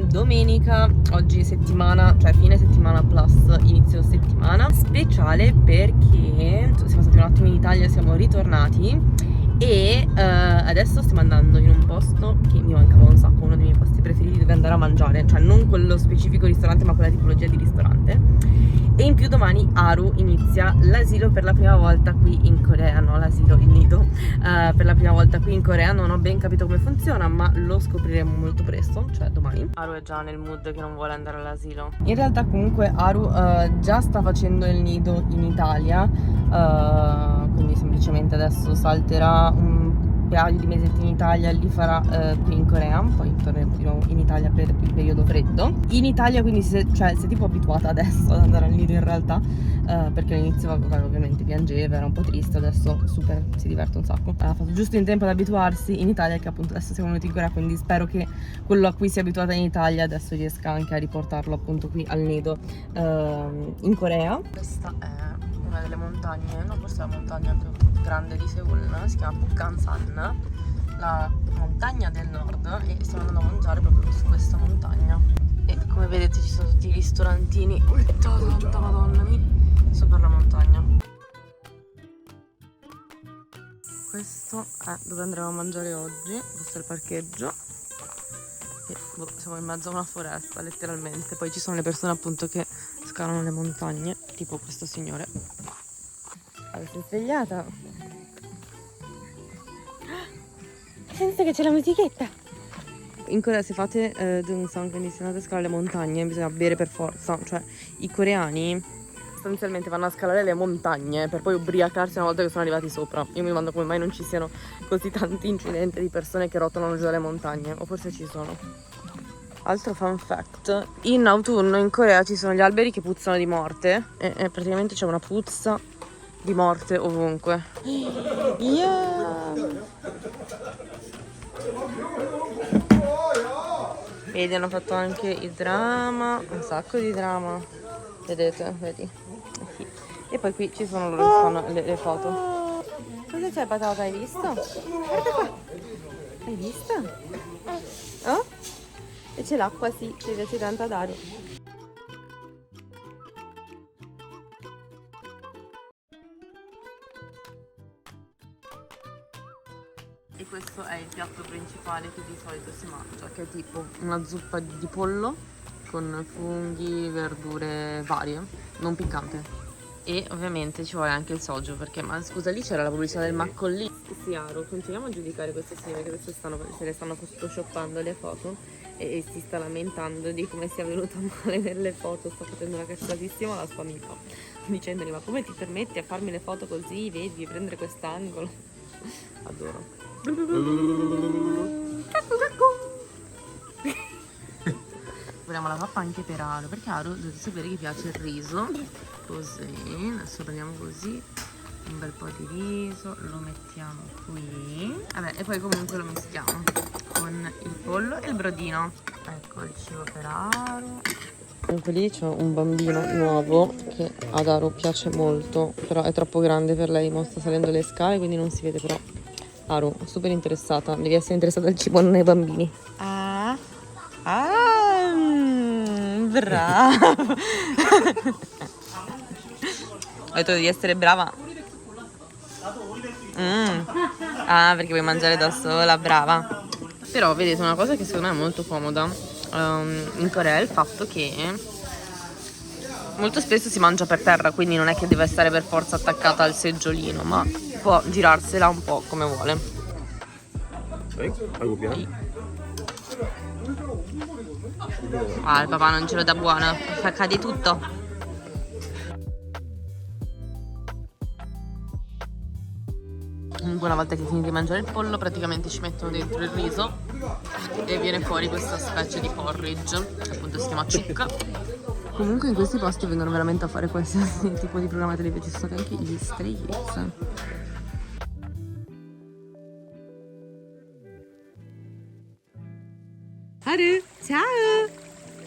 domenica, oggi settimana, cioè fine settimana plus inizio settimana speciale, perché siamo stati un attimo in Italia, siamo ritornati e adesso stiamo andando in un posto che mi mancava un sacco, uno dei miei posti preferiti dove andare a mangiare, cioè non quello specifico ristorante ma quella tipologia di ristorante. E in più domani Haru inizia l'asilo per la prima volta qui in Corea, no l'asilo, il nido, per la prima volta qui in Corea. Non ho ben capito come funziona, ma lo scopriremo molto presto, cioè domani. Haru è già nel mood che non vuole andare all'asilo. In realtà comunque Haru già sta facendo il nido in Italia, quindi semplicemente adesso salterà un paio di mesetti in Italia, li farà qui in Corea, poi torneremo di nuovo in Italia per il periodo freddo. In Italia quindi si è tipo abituata adesso ad andare al nido in realtà, perché all'inizio ovviamente piangeva, era un po' triste, adesso super, si diverte un sacco. Ha fatto giusto in tempo ad abituarsi in Italia, che appunto adesso siamo venuti in Corea, quindi spero che quello a cui si è abituata in Italia adesso riesca anche a riportarlo appunto qui al nido in Corea. Questa è una delle montagne, no, forse è la montagna più grande di Seoul, si chiama Bukhansan, la montagna del nord, e stiamo andando a mangiare proprio su questa montagna. E come vedete ci sono tutti i ristorantini, tanta madonna mi, sopra la montagna. Questo è dove andremo a mangiare oggi, questo è il parcheggio. E siamo in mezzo a una foresta letteralmente, poi ci sono le persone appunto che scalano le montagne, tipo questo signore. Allora, si è svegliata. Senti che c'è la musichetta. In Corea se fate Dungsang, quindi se andate a scalare le montagne, bisogna bere per forza. Cioè i coreani sostanzialmente vanno a scalare le montagne per poi ubriacarsi una volta che sono arrivati sopra. Io mi domando come mai non ci siano così tanti incidenti di persone che rotolano giù dalle montagne, o forse ci sono. Altro fun fact: in autunno in Corea ci sono gli alberi che puzzano di morte e praticamente c'è una puzza di morte ovunque. Yeah! Vedi, hanno fatto anche il drama, un sacco di drama, vedete, vedi. E poi qui ci sono loro che fanno le foto. Cosa c'è, patata, hai visto? Guarda qua, hai visto? Oh? E c'è l'acqua, sì, ci piace tanto ad Haru. E questo è il piatto principale che di solito si mangia, che è tipo una zuppa di pollo con funghi, verdure varie, non piccante. E ovviamente ci vuole anche il soju, perché, ma scusa, lì c'era la pubblicità del Maccolli. Sì, Haru, continuiamo a giudicare queste signore che adesso se le stanno photoshoppando le foto e si sta lamentando di come sia venuta male nelle foto. Sta facendo una cacciatissima alla sua amica, dicendogli: ma come ti permetti a farmi le foto così, vedi, prendere quest'angolo. Adoro. Vogliamo la pappa anche per Haru, perché Haru dovete sapere che piace il riso. Così, adesso prendiamo così un bel po' di riso, lo mettiamo qui. Vabbè, e poi comunque lo mischiamo con il pollo e il brodino. Ecco il cibo per Haru. Comunque lì c'è un bambino nuovo che ad Haru piace molto, però è troppo grande per lei, mo sta salendo le scale quindi non si vede, però Haru, super interessata, devi essere interessata al cibo, non ai bambini. Brava. Ho detto di essere brava. Ah, perché vuoi mangiare da sola, brava. Però vedete, una cosa che secondo me è molto comoda in Corea è il fatto che molto spesso si mangia per terra, quindi non è che deve stare per forza attaccata al seggiolino, ma può girarsela un po' come vuole. Ah, il papà non ce lo dà buono, fa cade tutto. Comunque una volta che finite di mangiare il pollo praticamente ci mettono dentro il riso e viene fuori questa specie di porridge, che appunto si chiama chukka. Comunque in questi posti vengono veramente a fare qualsiasi tipo di programma televisivo, ci sono anche gli Stray Kids. Haru, ciao!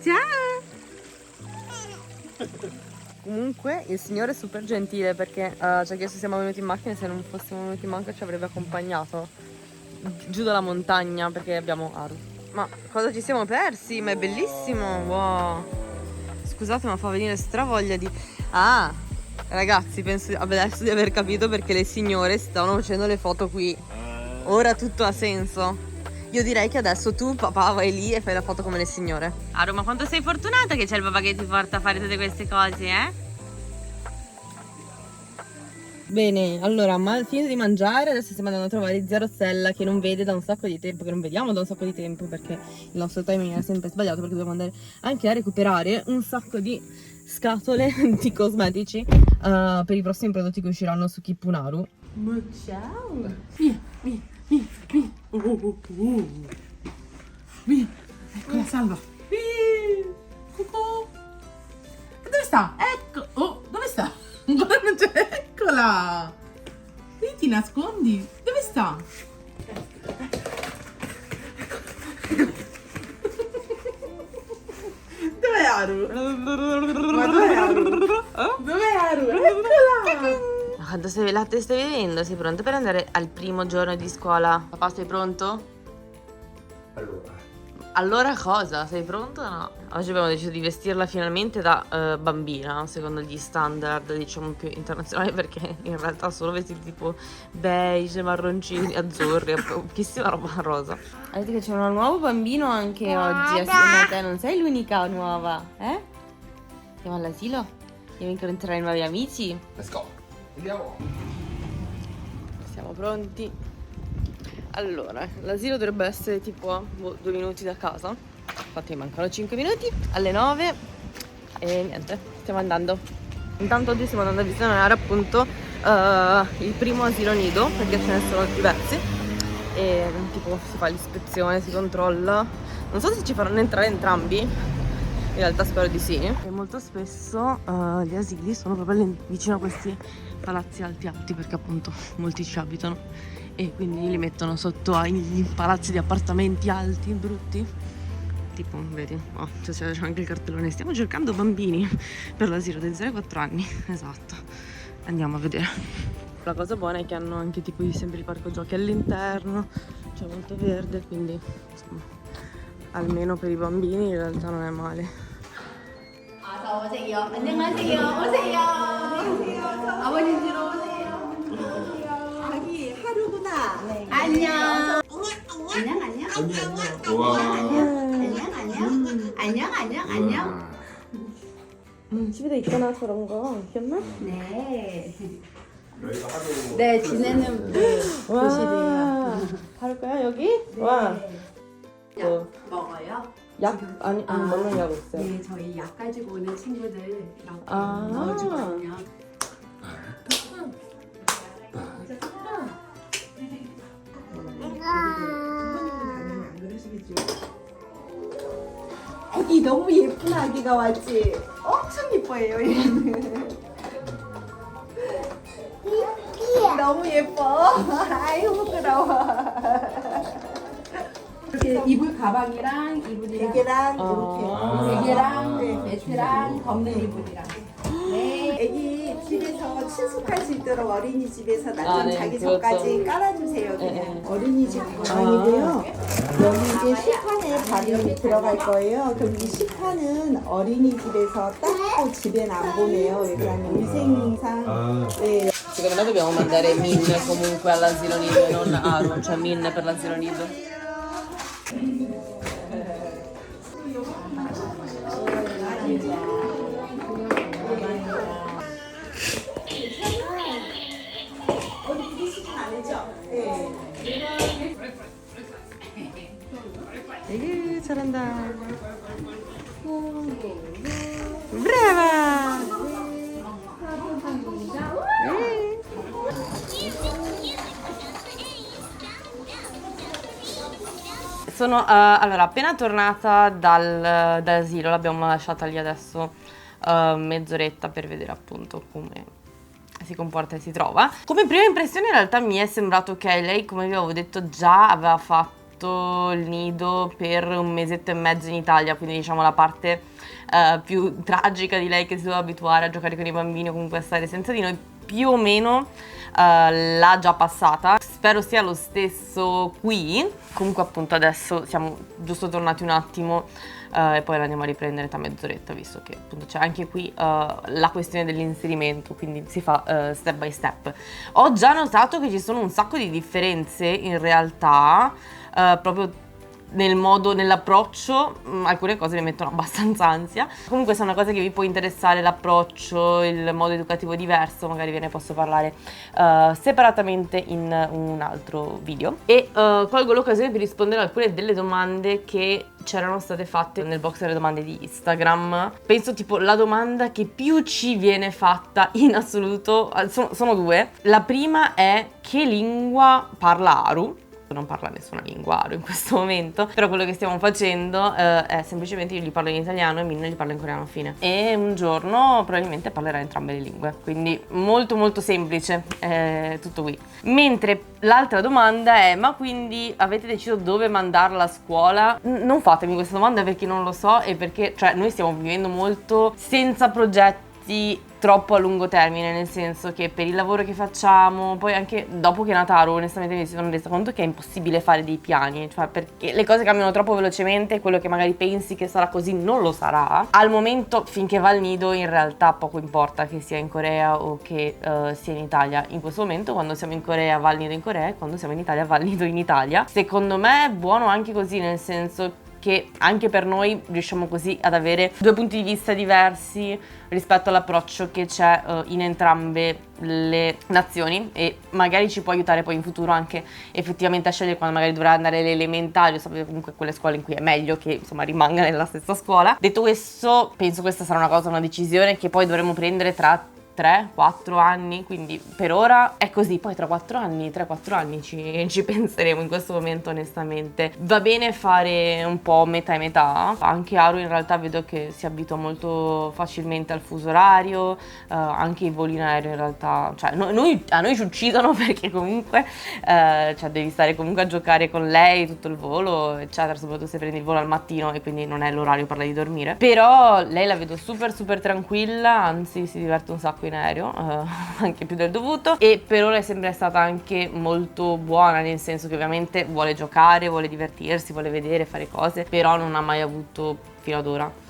Ciao! Comunque il signore è super gentile perché ci ha chiesto se siamo venuti in macchina, e se non fossimo venuti in macchina ci avrebbe accompagnato giù dalla montagna perché abbiamo Haru. Ma cosa ci siamo persi? Ma è bellissimo, wow. Scusate, ma fa venire stravoglia di... Ah, ragazzi, penso adesso di aver capito perché le signore stavano facendo le foto qui. Ora tutto ha senso. Io direi che adesso tu, papà, vai lì e fai la foto come le signore. Aro, ma quanto sei fortunata che c'è il papà che ti porta a fare tutte queste cose, eh? Bene, allora, finito di mangiare, adesso stiamo andando a trovare zia Rossella che non vede da un sacco di tempo, che non vediamo da un sacco di tempo perché il nostro timing è sempre sbagliato, perché dobbiamo andare anche a recuperare un sacco di scatole di cosmetici per i prossimi prodotti che usciranno su Kippunaru. Ma ciao! Via, eccola Salva. Cucù. Dove sta? Ecco. Oh, dove sta? Ancora non c'è. Eccola. Qui ti nascondi. Dove sta? Dov'è Aru? Ma dov'è Aru? Dov'è Aru? Eccola. Quanto latte stai bevendo? Sei pronto per andare al primo giorno di scuola? Papà, sei pronto? Allora cosa? Sei pronto o no? Oggi abbiamo deciso di vestirla finalmente da bambina, secondo gli standard, diciamo, più internazionali, perché in realtà solo vestiti tipo beige, marroncini, azzurri, pochissima roba rosa. Vedete che c'è un nuovo bambino anche oggi assieme a te, non sei l'unica nuova, eh? Andiamo all'asilo? Andiamo a incontrare i nuovi amici? Let's go. Andiamo. Siamo pronti. Allora, l'asilo dovrebbe essere tipo a 2 minuti da casa. Infatti mancano 5 minuti alle 9 e niente, stiamo andando. Intanto oggi stiamo andando a visitare appunto il primo asilo nido, perché ce ne sono diversi. E tipo si fa l'ispezione, si controlla. Non so se ci faranno entrare entrambi, in realtà spero di sì. E molto spesso gli asili sono proprio vicino a questi palazzi alti, perché appunto molti ci abitano e quindi li mettono sotto ai palazzi di appartamenti alti, brutti. Tipo, vedi, c'è anche il cartellone: stiamo cercando bambini per l'asilo dei 0 ai 4 anni. Esatto, andiamo a vedere. La cosa buona è che hanno anche tipo sempre il parco giochi all'interno, c'è molto verde, quindi insomma, almeno per i bambini in realtà non è male. 오세요. 안녕하세요. 오세요. 아버님 들어오세요. 자기 하루구나. 네. 안녕. 안녕 안녕. 우와. 안녕. 집에도 있잖아 저런 거. 기억나? 네. 여기가 하도. 네 지내는 와, 바를 거야 여기? 와. 뭐, 먹어요. 약 아니 먹는 약 있어요. 네 저희 약 가지고 오는 친구들 이렇게 아. 넣어주거든요. 아기 너무 예쁜 아기가 왔지. 엄청 예뻐요 얘는. 너무 예뻐. 아이고 부끄러워. 이렇게 이불 가방이랑 이불이랑 베개랑 베개랑 네. 매트랑 덮는 이불이랑. 네. 애기 집에서 친숙할 수 있도록 어린이집에서 낮잠 네, 자기 그렇죠. 전까지 깔아주세요. 그냥. 네. 어린이집 가방이고요. 여기 이제 식판에 발이 들어갈 거예요. 그럼 이 식판은 어린이집에서 닦고 집에는 안 보내요. 왜냐하면 위생상. 네. Secondo me dobbiamo mandare Min comunque all'asilo nido e non Aaron, cioè Min per l'asilo nido. 잘한다. Brava! Sono allora appena tornata dall'asilo, l'abbiamo lasciata lì adesso mezz'oretta per vedere appunto come si comporta e si trova. Come prima impressione in realtà mi è sembrato che lei, come vi avevo detto, già aveva fatto il nido per 1 mesetto e mezzo in Italia, quindi diciamo la parte più tragica di lei che si doveva abituare a giocare con i bambini o comunque a stare senza di noi, più o meno l'ha già passata. Spero sia lo stesso qui. Comunque appunto adesso siamo giusto tornati un attimo e poi la andiamo a riprendere tra mezz'oretta, visto che appunto c'è anche qui la questione dell'inserimento, quindi si fa step by step. Ho già notato che ci sono un sacco di differenze in realtà, proprio nel modo, nell'approccio. Alcune cose mi mettono abbastanza ansia. Comunque se è una cosa che vi può interessare, l'approccio, il modo educativo diverso, magari ve ne posso parlare separatamente in un altro video. E colgo l'occasione per rispondere a alcune delle domande che c'erano state fatte nel box delle domande di Instagram. Penso tipo la domanda che più ci viene fatta in assoluto, sono due. La prima è: che lingua parla Aru? Non parla nessuna lingua Aru in questo momento, però quello che stiamo facendo è semplicemente io gli parlo in italiano e Min gli parlo in coreano a fine, e un giorno probabilmente parlerà entrambe le lingue, quindi molto molto semplice, tutto qui. Mentre l'altra domanda è: ma quindi avete deciso dove mandarla a scuola? Non fatemi questa domanda perché non lo so, e perché cioè noi stiamo vivendo molto senza progetti troppo a lungo termine, nel senso che per il lavoro che facciamo, poi anche dopo che è nata Aru, onestamente mi sono resa conto che è impossibile fare dei piani, cioè perché le cose cambiano troppo velocemente e quello che magari pensi che sarà così non lo sarà. Al momento, finché va al nido, in realtà poco importa che sia in Corea o che sia in Italia. In questo momento, quando siamo in Corea va al nido in Corea, e quando siamo in Italia va al nido in Italia. Secondo me è buono anche così, nel senso che anche per noi riusciamo così ad avere due punti di vista diversi rispetto all'approccio che c'è in entrambe le nazioni, e magari ci può aiutare poi in futuro anche effettivamente a scegliere quando magari dovrà andare alle elementari, o sapete comunque quelle scuole in cui è meglio che insomma rimanga nella stessa scuola. Detto questo, penso questa sarà una decisione che poi dovremo prendere tra 3-4 anni, quindi per ora è così, poi tra 3-4 anni ci penseremo. In questo momento onestamente va bene fare un po' metà e metà. Anche Aru in realtà vedo che si abitua molto facilmente al fuso orario, anche i voli in aereo in realtà, cioè a noi ci uccidono perché comunque cioè devi stare comunque a giocare con lei tutto il volo eccetera, soprattutto se prendi il volo al mattino e quindi non è l'orario per lei di dormire. Però lei la vedo super tranquilla, anzi si diverte un sacco in aereo, anche più del dovuto, e per ora è sempre stata anche molto buona, nel senso che ovviamente vuole giocare, vuole divertirsi, vuole vedere, fare cose, però non ha mai avuto fino ad ora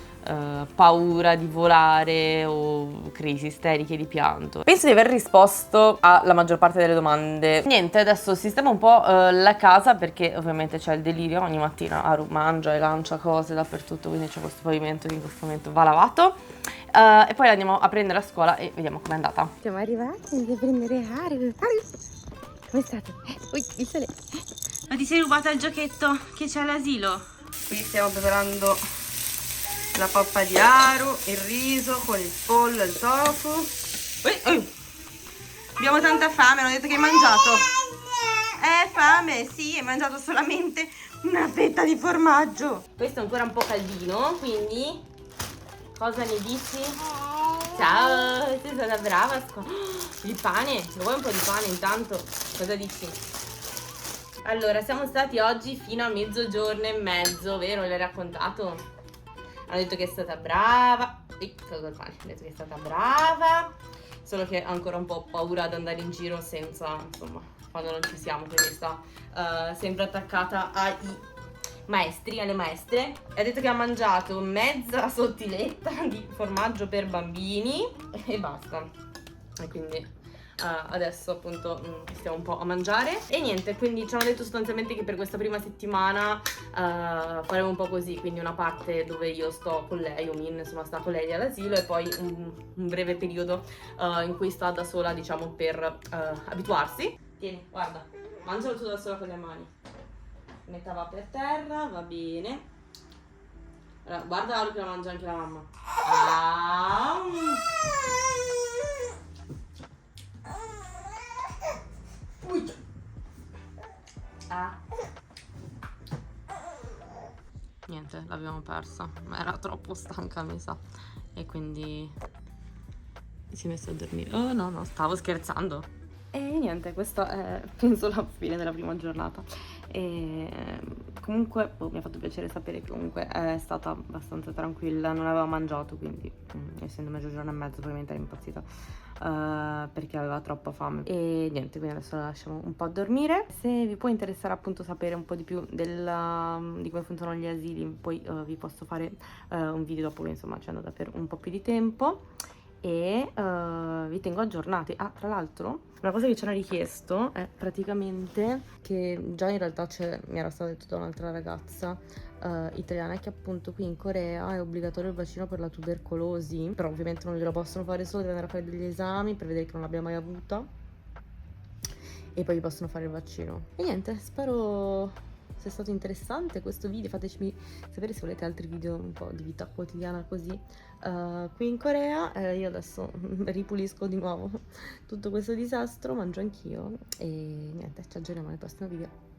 paura di volare o crisi isteriche di pianto. Penso di aver risposto alla maggior parte delle domande. Niente, adesso sistemo un po' la casa, perché ovviamente c'è il delirio, ogni mattina Aru mangia e lancia cose dappertutto, quindi c'è questo pavimento che in questo momento va lavato. E poi la andiamo a prendere a scuola e vediamo com'è andata. Siamo arrivati a prendere Aru. Come state? Ui, il sole. Ma ti sei rubata il giochetto che c'è all'asilo? Qui stiamo preparando la pappa di Aru, il riso con il pollo e il tofu. Abbiamo tanta fame, hanno detto che hai mangiato. Fame, sì, hai mangiato solamente una fetta di formaggio. Questo è ancora un po' caldino, quindi cosa ne dici? Ciao, sei stata brava. Il pane, lo vuoi un po' di pane intanto? Cosa dici? Allora, siamo stati oggi fino a 12:30, vero? L'hai raccontato? Hanno detto che è stata brava. Hanno detto che è stata brava. Solo che ha ancora un po' paura ad andare in giro senza, insomma, quando non ci siamo, quindi sta sempre attaccata ai maestri, alle maestre. E ha detto che ha mangiato mezza sottiletta di formaggio per bambini e basta. E quindi adesso appunto stiamo un po' a mangiare e niente, quindi ci hanno detto sostanzialmente che per questa prima settimana faremo un po' così, quindi una parte dove io sto con lei, o Min insomma sta con lei all'asilo, e poi un breve periodo in cui sta da sola, diciamo, per abituarsi. Tieni, guarda, mangialo tu da sola con le mani. Metà va per terra, va bene. Allora, guarda Aru che la mangia anche la mamma. Niente, l'abbiamo persa, ma era troppo stanca mi sa, e quindi si è messa a dormire. Oh no, stavo scherzando. E niente, questa è penso la fine della prima giornata. E comunque mi ha fatto piacere sapere che comunque è stata abbastanza tranquilla, non aveva mangiato, quindi essendo mezzogiorno e mezzo probabilmente era impazzita perché aveva troppa fame. E niente, quindi adesso la lasciamo un po' a dormire. Se vi può interessare appunto sapere un po' di più di come funzionano gli asili, poi vi posso fare un video dopo che insomma ci è andata per un po' più di tempo e vi tengo aggiornati. Ah, tra l'altro una cosa che ci hanno richiesto è praticamente, che già in realtà mi era stato detto da un'altra ragazza italiana, che appunto qui in Corea è obbligatorio il vaccino per la tubercolosi, però ovviamente non glielo possono fare solo, deve andare a fare degli esami per vedere che non l'abbia mai avuta e poi gli possono fare il vaccino. E niente, spero sia stato interessante questo video. Fatemi sapere se volete altri video un po' di vita quotidiana così qui in Corea. Io adesso ripulisco di nuovo tutto questo disastro, mangio anch'io e niente, ci aggiorniamo nel prossimo video.